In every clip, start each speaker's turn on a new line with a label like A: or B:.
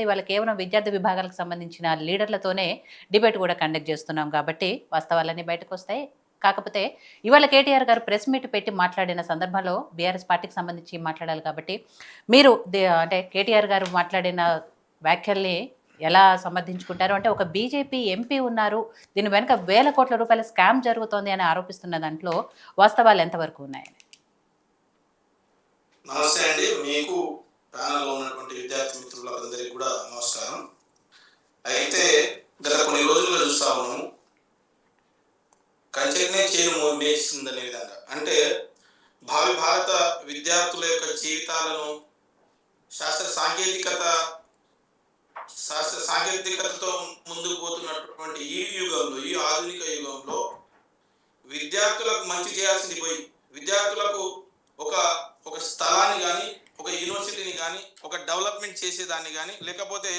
A: ఇవాళ కేవలం విద్యార్థి విభాగాలకు సంబంధించిన లీడర్లతోనే డిబేట్ కూడా కండక్ట్ చేస్తున్నాం కాబట్టి వాస్తవాలన్నీ బయటకొస్తాయి. కాకపోతే ఇవాళ కేటీఆర్ గారు ప్రెస్ మీట్ పెట్టి మాట్లాడిన సందర్భంలో బీఆర్ఎస్ పార్టీకి సంబంధించి మాట్లాడాలి కాబట్టి మీరు అంటే కేటీఆర్ గారు మాట్లాడిన వ్యాఖ్యల్ని ఎలా సమర్థించుకుంటారు? అంటే ఒక బీజేపీ ఎంపీ ఉన్నారు, దీని వెనుక వేల కోట్ల రూపాయల స్కామ్ జరుగుతోంది అని ఆరోపిస్తున్న దాంట్లో వాస్తవాలు ఎంతవరకు ఉన్నాయని?
B: నమస్తే అండి. మీకు ప్యానల్లో ఉన్నటువంటి విద్యార్థి మిత్రులందరికీ కూడా నమస్కారం. అయితే గత కొన్ని రోజులుగా చూస్తా ఉన్నాము, కంచెనే చేను మేస్తుందనే విధంగా. అంటే భావి భారత విద్యార్థుల యొక్క జీవితాలను శాస్త్ర సాంకేతికతతో ముందుకు పోతున్నటువంటి ఈ యుగంలో, ఈ ఆధునిక యుగంలో విద్యార్థులకు మంచి చేయాల్సింది పోయి విద్యార్థులకు ఒక ఒక స్థలాన్ని కానీ, ఒక యూనివర్సిటీని కానీ, ఒక డెవలప్మెంట్ చేసేదాన్ని కానీ, లేకపోతే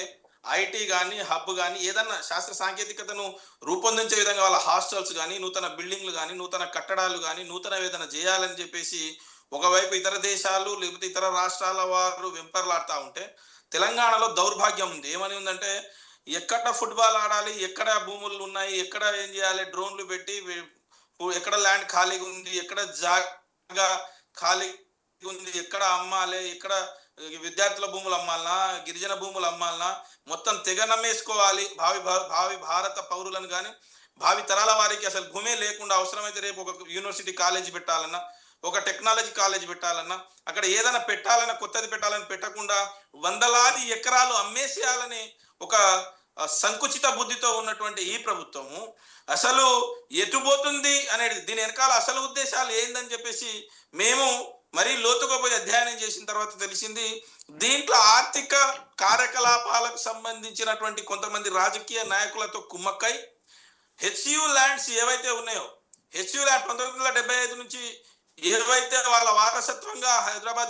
B: ఐటీ కానీ, హబ్ కానీ, ఏదన్నా శాస్త్ర సాంకేతికతను రూపొందించే విధంగా వాళ్ళ హాస్టల్స్ కానీ, నూతన బిల్డింగ్లు కానీ, నూతన కట్టడాలు కానీ, నూతన ఏదైనా చేయాలని చెప్పేసి ఒకవైపు ఇతర దేశాలు లేకపోతే ఇతర రాష్ట్రాల వారు వెంపర్లాడుతూ ఉంటే, తెలంగాణలో దౌర్భాగ్యం ఉంది. ఏమని ఉందంటే, ఎక్కడ ఫుట్బాల్ ఆడాలి, ఎక్కడ భూములు ఉన్నాయి, ఎక్కడ ఏం చేయాలి, డ్రోన్లు పెట్టి ఎక్కడ ల్యాండ్ ఖాళీగా ఉంది, ఎక్కడ జాగా ఖాళీ ఉంది, ఎక్కడ అమ్మాలి, ఎక్కడ విద్యార్థుల భూములు అమ్మాలనా, గిరిజన భూములు అమ్మాలనా, మొత్తం తెగ నమ్మేసుకోవాలి. భావి భారత పౌరులను కానీ, భావి తరాల వారికి అసలు భూమే లేకుండా అవసరమైతే రేపు ఒక యూనివర్సిటీ కాలేజీ పెట్టాలన్నా, ఒక టెక్నాలజీ కాలేజీ పెట్టాలన్నా, అక్కడ ఏదైనా పెట్టాలన్నా, కొత్తది పెట్టాలని పెట్టకుండా వందలాది ఎకరాలు అమ్మేసేయాలని ఒక సంకుచిత బుద్ధితో ఉన్నటువంటి ఈ ప్రభుత్వము అసలు ఎటుపోతుంది అనేది, దీని వెనకాల అసలు ఉద్దేశాలు ఏందని చెప్పేసి మేము మరీ లోతుగా పోయి అధ్యయనం చేసిన తర్వాత తెలిసింది. దీంట్లో ఆర్థిక కార్యకలాపాలకు సంబంధించినటువంటి కొంతమంది రాజకీయ నాయకులతో కుమ్మక్కై హెచ్యు ల్యాండ్స్ ఏవైతే ఉన్నాయో, హెచ్యు ల్యాండ్ 1975 నుంచి ఏవైతే వాళ్ళ వారసత్వంగా హైదరాబాద్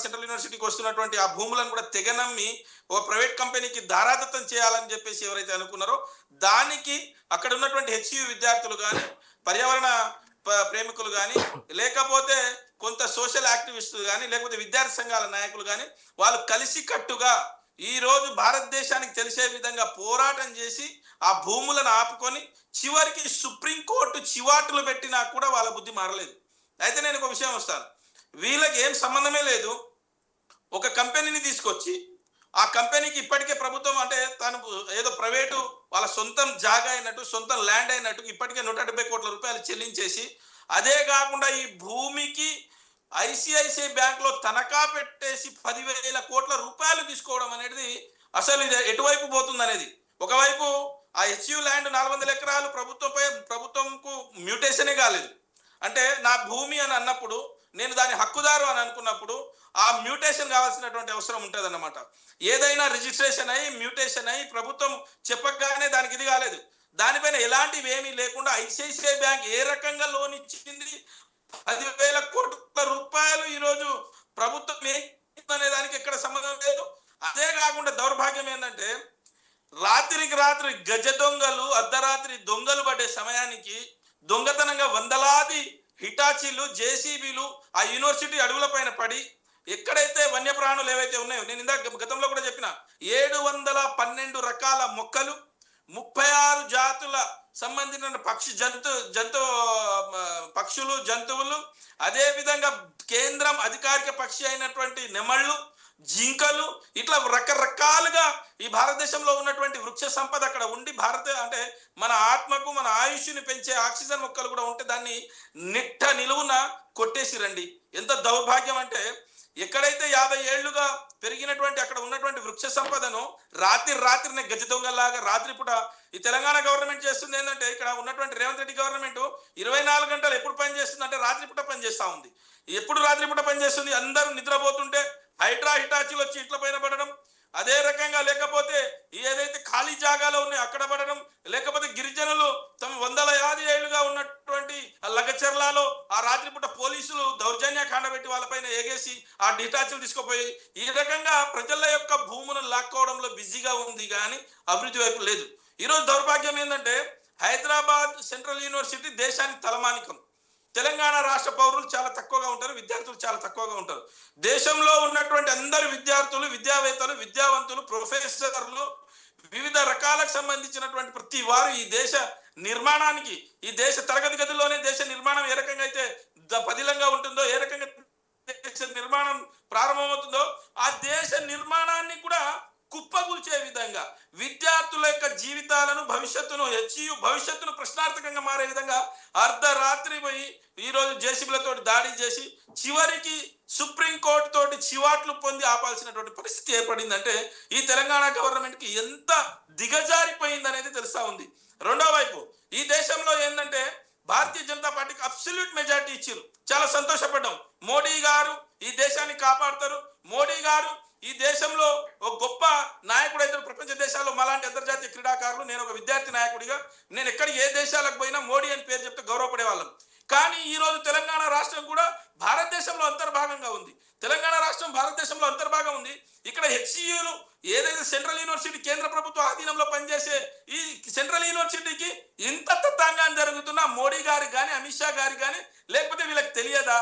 B: సెంట్రల్ యూనివర్సిటీకి వస్తున్నటువంటి ఆ భూములను కూడా తెగనమ్మి ఒక ప్రైవేట్ కంపెనీకి దారాదత్తం చేయాలని చెప్పేసి ఎవరైతే అనుకున్నారో, దానికి అక్కడ ఉన్నటువంటి హెచ్యు విద్యార్థులు కానీ, పర్యావరణ ప్రేమికులు కానీ, లేకపోతే కొంత సోషల్ యాక్టివిస్టులు కానీ, లేకపోతే విద్యార్థి సంఘాల నాయకులు కానీ, వాళ్ళు కలిసి కట్టుగా ఈ రోజు భారతదేశానికి తెలిసే విధంగా పోరాటం చేసి ఆ భూములను ఆపుకొని చివరికి సుప్రీంకోర్టు చివాటులు పెట్టినా కూడా వాళ్ళ బుద్ధి మారలేదు. అయితే నేను ఒక విషయం వస్తాను, వీళ్ళకి ఏం సంబంధమే లేదు. ఒక కంపెనీని తీసుకొచ్చి ఆ కంపెనీకి ఇప్పటికే ప్రభుత్వం అంటే తను ఏదో ప్రైవేటు వాళ్ళ సొంతం జాగా అయినట్టు, సొంతం ల్యాండ్ అయినట్టు ఇప్పటికే 170 కోట్ల రూపాయలు చెల్లించేసి, అదే కాకుండా ఈ భూమికి ఐసిఐసిఐ బ్యాంక్లో తనఖా పెట్టేసి 10,000 కోట్ల రూపాయలు తీసుకోవడం అనేది అసలు ఇది ఎటువైపు పోతుంది అనేది. ఒకవైపు ఆ హెచ్యు ల్యాండ్ 400 ఎకరాలు ప్రభుత్వంకు మ్యూటేషనే కాలేదు. అంటే నా భూమి అని అన్నప్పుడు, నేను దాని హక్కుదారు అని అనుకున్నప్పుడు ఆ మ్యూటేషన్ కావాల్సినటువంటి అవసరం ఉంటుంది అన్నమాట. ఏదైనా రిజిస్ట్రేషన్ అయ్యి మ్యూటేషన్ అయ్యి ప్రభుత్వం చెప్పగానే దానికి ఇది కాలేదు. దానిపైన ఎలాంటివి ఏమీ లేకుండా ఐసిఐసిఐ బ్యాంక్ ఏ రకంగా లోన్ ఇచ్చింది, 10,000 కోట్ల రూపాయలు ఈరోజు ప్రభుత్వం అనే దానికి ఎక్కడ సంబంధం లేదు. అదే కాకుండా దౌర్భాగ్యం ఏంటంటే, రాత్రికి రాత్రి గజ దొంగలు, అర్ధరాత్రి దొంగలు పడే సమయానికి దొంగతనంగా వందలాది హిటాచీలు, జేసీబీలు ఆ యూనివర్సిటీ అడుగుల పైన పడి ఎక్కడైతే వన్యప్రాణులు ఏవైతే ఉన్నాయో, నేను ఇందాక గతంలో కూడా చెప్పిన 712 రకాల మొక్కలు, 36 జాతుల సంబంధించిన పక్షులు, జంతువులు, అదే విధంగా కేంద్రం అధికారిక పక్షి అయినటువంటి నెమళ్ళు, జింకలు, ఇట్లా రకరకాలుగా ఈ భారతదేశంలో ఉన్నటువంటి వృక్ష సంపద అక్కడ ఉండి అంటే మన ఆత్మకు మన ఆయుష్ని పెంచే ఆక్సిజన్ మొక్కలు కూడా ఉంటే దాన్ని నిట్ట నిలువున కొట్టేసిరండి. ఎంత దౌర్భాగ్యం అంటే, ఎక్కడైతే 50 ఏళ్లుగా పెరిగినటువంటి అక్కడ ఉన్నటువంటి వృక్ష సంపదను రాత్రినే గజ దొంగలాగా రాత్రిపూట ఈ తెలంగాణ గవర్నమెంట్ చేస్తుంది. ఏంటంటే, ఇక్కడ ఉన్నటువంటి రేవంత్ రెడ్డి గవర్నమెంట్ 24 గంటలు ఎప్పుడు పని చేస్తుంది అంటే రాత్రిపూట పని చేస్తూ ఉంది. ఎప్పుడు రాత్రిపూట పని చేస్తుంది? అందరూ నిద్రపోతుంటే హిటాచీలు వచ్చి ఇట్ల పైన పడడం, అదే రకంగా లేకపోతే ఏదైతే ఖాళీ జాగాలో ఉన్నాయో అక్కడ పడడం, లేకపోతే గిరిజనులు తమ 150 ఏళ్లుగా ఉన్నటువంటి లగచర్లలో ఆ రాత్రిపూట పోలీసులు దౌర్జన్యకాండ పెట్టి వాళ్ళపైన ఎగేసి ఆ హిటాచీలు తీసుకుపోయి ఈ రకంగా ప్రజల యొక్క భూములను లాక్కోవడంలో బిజీగా ఉంది కానీ అభివృద్ధి వైపు లేదు. ఈరోజు దౌర్భాగ్యం ఏంటంటే, హైదరాబాద్ సెంట్రల్ యూనివర్సిటీ దేశానికి తలమానికం. తెలంగాణ రాష్ట్ర పౌరులు చాలా తక్కువగా ఉంటారు, విద్యార్థులు చాలా తక్కువగా ఉంటారు. దేశంలో ఉన్నటువంటి అందరు విద్యార్థులు, విద్యావేత్తలు, విద్యావంతులు, ప్రొఫెసర్లు, వివిధ రకాలకు సంబంధించినటువంటి ప్రతి వారు ఈ దేశ నిర్మాణానికి, ఈ దేశ తరగతి గదిలోనే దేశ నిర్మాణం ఏ రకంగా అయితే పదిలంగా ఉంటుందో, ఏ రకంగా దేశ నిర్మాణం ప్రారంభమవుతుందో ఆ దేశ నిర్మాణాన్ని కూడా కుప్పగూల్చే విధంగా విద్యార్థుల యొక్క జీవితాలను, భవిష్యత్తును ప్రశ్నార్థకంగా మారే విధంగా అర్ధరాత్రి పోయి ఈరోజు జేసీబీలతో దాడి చేసి చివరికి సుప్రీంకోర్టు తోటి చివాట్లు పొంది ఆపాల్సినటువంటి పరిస్థితి ఏర్పడిందంటే ఈ తెలంగాణ గవర్నమెంట్కి ఎంత దిగజారిపోయింది అనేది తెలుస్తా ఉంది. రెండో వైపు ఈ దేశంలో ఏంటంటే భారతీయ జనతా పార్టీకి అబ్సల్యూట్ మెజారిటీ ఇచ్చారు, చాలా సంతోషపడ్డాం. మోడీ గారు ఈ దేశాన్ని కాపాడతారు, మోడీ గారు ఈ దేశంలో ఒక గొప్ప నాయకుడు అయితే ప్రపంచ దేశాల్లో మాలాంటి అంతర్జాతీయ క్రీడాకారులు, నేను ఒక విద్యార్థి నాయకుడిగా నేను ఎక్కడికి ఏ దేశాలకు పోయినా మోడీ అని పేరు చెప్తే గౌరవపడే వాళ్ళం. కానీ ఈ రోజు తెలంగాణ రాష్ట్రం కూడా భారతదేశంలో అంతర్భాగంగా ఉంది. తెలంగాణ రాష్ట్రం భారతదేశంలో అంతర్భాగం ఉంది. ఇక్కడ హెచ్సియులు ఏదైతే సెంట్రల్ యూనివర్సిటీ కేంద్ర ప్రభుత్వ ఆధీనంలో పనిచేసే ఈ సెంట్రల్ యూనివర్సిటీకి ఇంత తత్తాంగాన్ని జరుగుతున్న మోడీ గారికి కానీ, అమిత్ షా గారికి కానీ లేకపోతే వీళ్ళకి తెలియదా?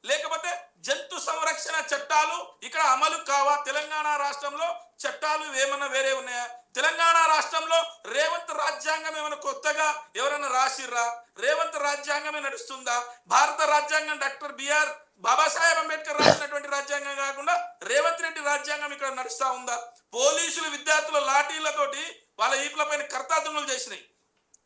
B: లేకపోతే జంతు సంరక్షణ చట్టాలు ఇక్కడ అమలు కావా? తెలంగాణ రాష్ట్రంలో చట్టాలు ఏమన్నా వేరే ఉన్నాయా? తెలంగాణ రాష్ట్రంలో రేవంత్ రాజ్యాంగం ఏమైనా కొత్తగా ఎవరైనా రాసిర్రా? రేవంత్ రాజ్యాంగమే నడుస్తుందా? భారత రాజ్యాంగం డాక్టర్ బిఆర్ బాబాసాహెబ్ అంబేద్కర్ రాసినటువంటి రాజ్యాంగం కాకుండా రేవంత్ రెడ్డి రాజ్యాంగం ఇక్కడ నడుస్తా ఉందా? పోలీసులు విద్యార్థుల లాఠీలతోటి వాళ్ళ ఈపుల పైన కర్తాతునులు చేసినాయి,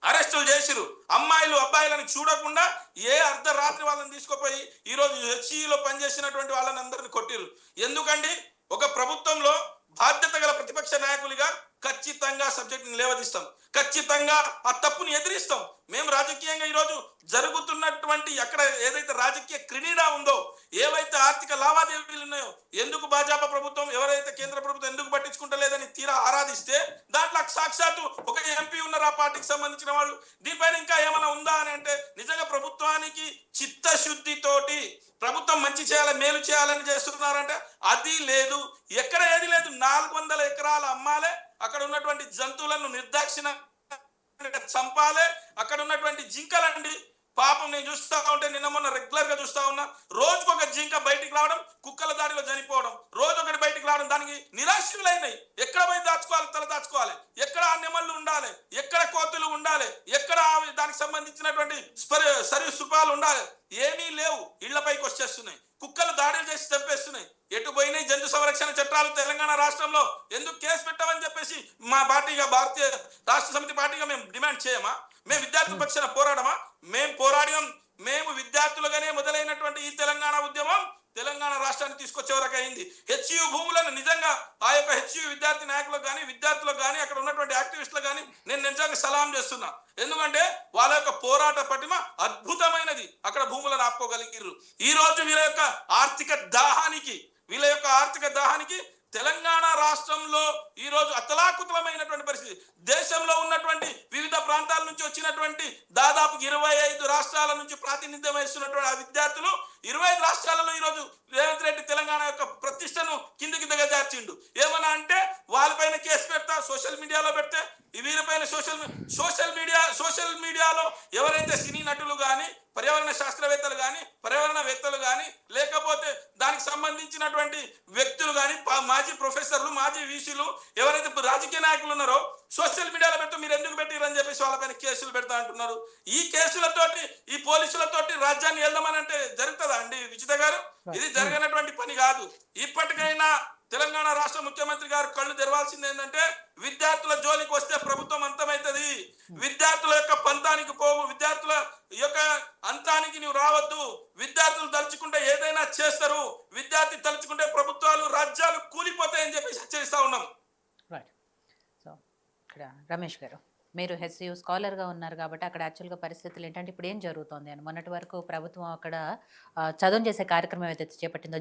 B: అరెస్టులు చేసిరు. అమ్మాయిలు అబ్బాయిలను చూడకుండా ఏ అర్ధరాత్రి వాళ్ళని తీసుకుపోయి ఈరోజు హెచ్ఈలో పనిచేసినటువంటి వాళ్ళని అందరిని కొట్టిరు. ఎందుకండి? ఒక ప్రభుత్వంలో బాధ్యత గల ప్రతిపక్ష నాయకులుగా ఖచ్చితంగా సబ్జెక్టుని లేవదీస్తాం, ఖచ్చితంగా ఆ తప్పుని ఎదిరిస్తాం. మేము రాజకీయంగా ఈరోజు జరుగుతున్నటువంటి అక్కడ ఏదైతే రాజకీయ క్రీడా ఉందో, ఏవైతే ఆర్థిక లావాదేవీలు ఉన్నాయో, ఎందుకు భాజపా ప్రభుత్వం, ఎవరైతే కేంద్ర ప్రభుత్వం ఎందుకు పట్టించుకుంటలేదని తీరా ఆరాధిస్తే దాంట్లో సాక్షాత్తు ఒక ఎంపీ ఉన్నారు ఆ పార్టీకి సంబంధించిన వాళ్ళు. దీనిపైన ఇంకా ఏమైనా ఉందా అని అంటే నిజంగా ప్రభుత్వానికి చిత్తశుద్ధితోటి ప్రభుత్వం మంచి చేయాలి, మేలు చేయాలని చేస్తున్నారంటే అది లేదు, ఎక్కడ ఏది లేదు. 400 ఎకరాల అమ్మాలే, అక్కడ ఉన్నటువంటి జంతువులను నిర్దాక్షిణ చంపాలే, అక్కడ ఉన్నటువంటి జింకలండి పాపం నేను చూస్తా ఉంటే నిన్న మొన్న రెగ్యులర్ గా చూస్తా ఉన్నా, రోజుకొక జింక బయటికి రావడం, కుక్కల దాడిలో చనిపోవడం, రోజు ఒకటి బయటికి రావడం, దానికి నిరాశులైనాయి. ఎక్కడ పోయి దాచుకోవాలి? తల దాచుకోవాలి. ఎక్కడ ఆ నెమళ్ళు ఉండాలి, ఎక్కడ కోతులు ఉండాలి, ఎక్కడ దానికి సంబంధించినటువంటి సరీసృపాలు ఉండాలి, ఏమీ లేవు. ఇళ్లపైకి వచ్చేస్తున్నాయి, కుక్కలు దాడులు చేసి చంపేస్తున్నాయి. ఎటు పోయినాయి జంతు సంరక్షణ చట్టాలు? తెలంగాణ రాష్ట్రంలో ఎందుకు కేసు పెట్టామని చెప్పేసి మా పార్టీగా, భారతీయ రాష్ట్ర సమితి పార్టీగా మేము డిమాండ్ చేయమా? మేము విద్యార్థుల పక్షాన పోరాడమా? మేము పోరాడినాం. మేము విద్యార్థులుగానే మొదలైనటువంటి ఈ తెలంగాణ ఉద్యమం తెలంగాణ రాష్ట్రాన్ని తీసుకొచ్చే వరకు అయింది. హెచ్యు భూములను నిజంగా ఆ యొక్క హెచ్యు విద్యార్థి నాయకులకు కానీ, విద్యార్థులకు కానీ, అక్కడ ఉన్నటువంటి యాక్టివిస్టులకు కానీ నేను నిజంగా సలాం చేస్తున్నా. ఎందుకంటే వాళ్ళ యొక్క పోరాట పటిమ అద్భుతమైనది. అక్కడ భూములను ఆపుకోగలిగిర్రు. ఈ రోజు వీళ్ళ యొక్క ఆర్థిక దాహానికి తెలంగాణ రాష్ట్రంలో ఈ రోజు అతలాకుతలమైనటువంటి పరిస్థితి. దేశంలో ఉన్నటువంటి వివిధ ప్రాంతాల నుంచి వచ్చినటువంటి దాదాపు 25 రాష్ట్రాల నుంచి ప్రాతినిధ్యం వహిస్తున్నటువంటి ఆ విద్యార్థులు 25 రాష్ట్రాలలో ఈరోజు రేవంత్ రెడ్డి తెలంగాణ యొక్క ప్రతిష్టను కిందికి దిగజార్చిండు. ఏమన్నా అంటే వాళ్ళపైన కేసు పెడతా, సోషల్ మీడియాలో పెడితే వీరిపైన సోషల్ మీడియాలో ఎవరైతే సినీ నటులు కానీ, పర్యావరణ శాస్త్రవేత్తలు కానీ, పర్యావరణవేత్తలు కానీ, లేకపోతే దానికి సంబంధించినటువంటి వ్యక్తులు కానీ, మాజీ ప్రొఫెసర్లు, మాజీ వీసీలు, ఎవరైతే రాజకీయ నాయకులు ఉన్నారో సోషల్ మీడియాలో పెడితే మీరు ఎందుకు పెట్టిరని చెప్పేసి వాళ్ళపైన కేసులు పెడతా అంటున్నారు. ఈ కేసులతోటి, ఈ పోలీసులతోటి రాజ్యాన్ని వెళ్దామని అంటే జరుగుతుందా అండి విజిత గారు? ఇది జరగనటువంటి పని కాదు. ఇప్పటికైనా తెలంగాణ రాష్ట్ర ముఖ్యమంత్రి గారు కళ్ళు తెరవాల్సింది ఏంటంటే విద్యార్థుల జోలికి వస్తే ప్రభుత్వం అంతమైతుంది. విద్యార్థుల యొక్క పంతానికి పోవు, విద్యార్థుల యొక్క అంతానికి నువ్వు రావద్దు. విద్యార్థులు తలుచుకుంటే ఏదైనా చేస్తారు, విద్యార్థి తలుచుకుంటే ప్రభుత్వాలు, రాజ్యాలు కూలిపోతాయని చెప్పేసి హెచ్చరిస్తా ఉన్నాం.
A: రైట్. సో ఇక్కడ రమేష్ గారు, మీరు హెచ్సియు స్కాలర్గా ఉన్నారు కాబట్టి అక్కడ యాక్చువల్గా పరిస్థితులు ఏంటంటే ఇప్పుడు ఏం జరుగుతుంది అని, మొన్నటి వరకు ప్రభుత్వం అక్కడ చదువు చేసే కార్యక్రమం ఏదైతే చేపట్టిందో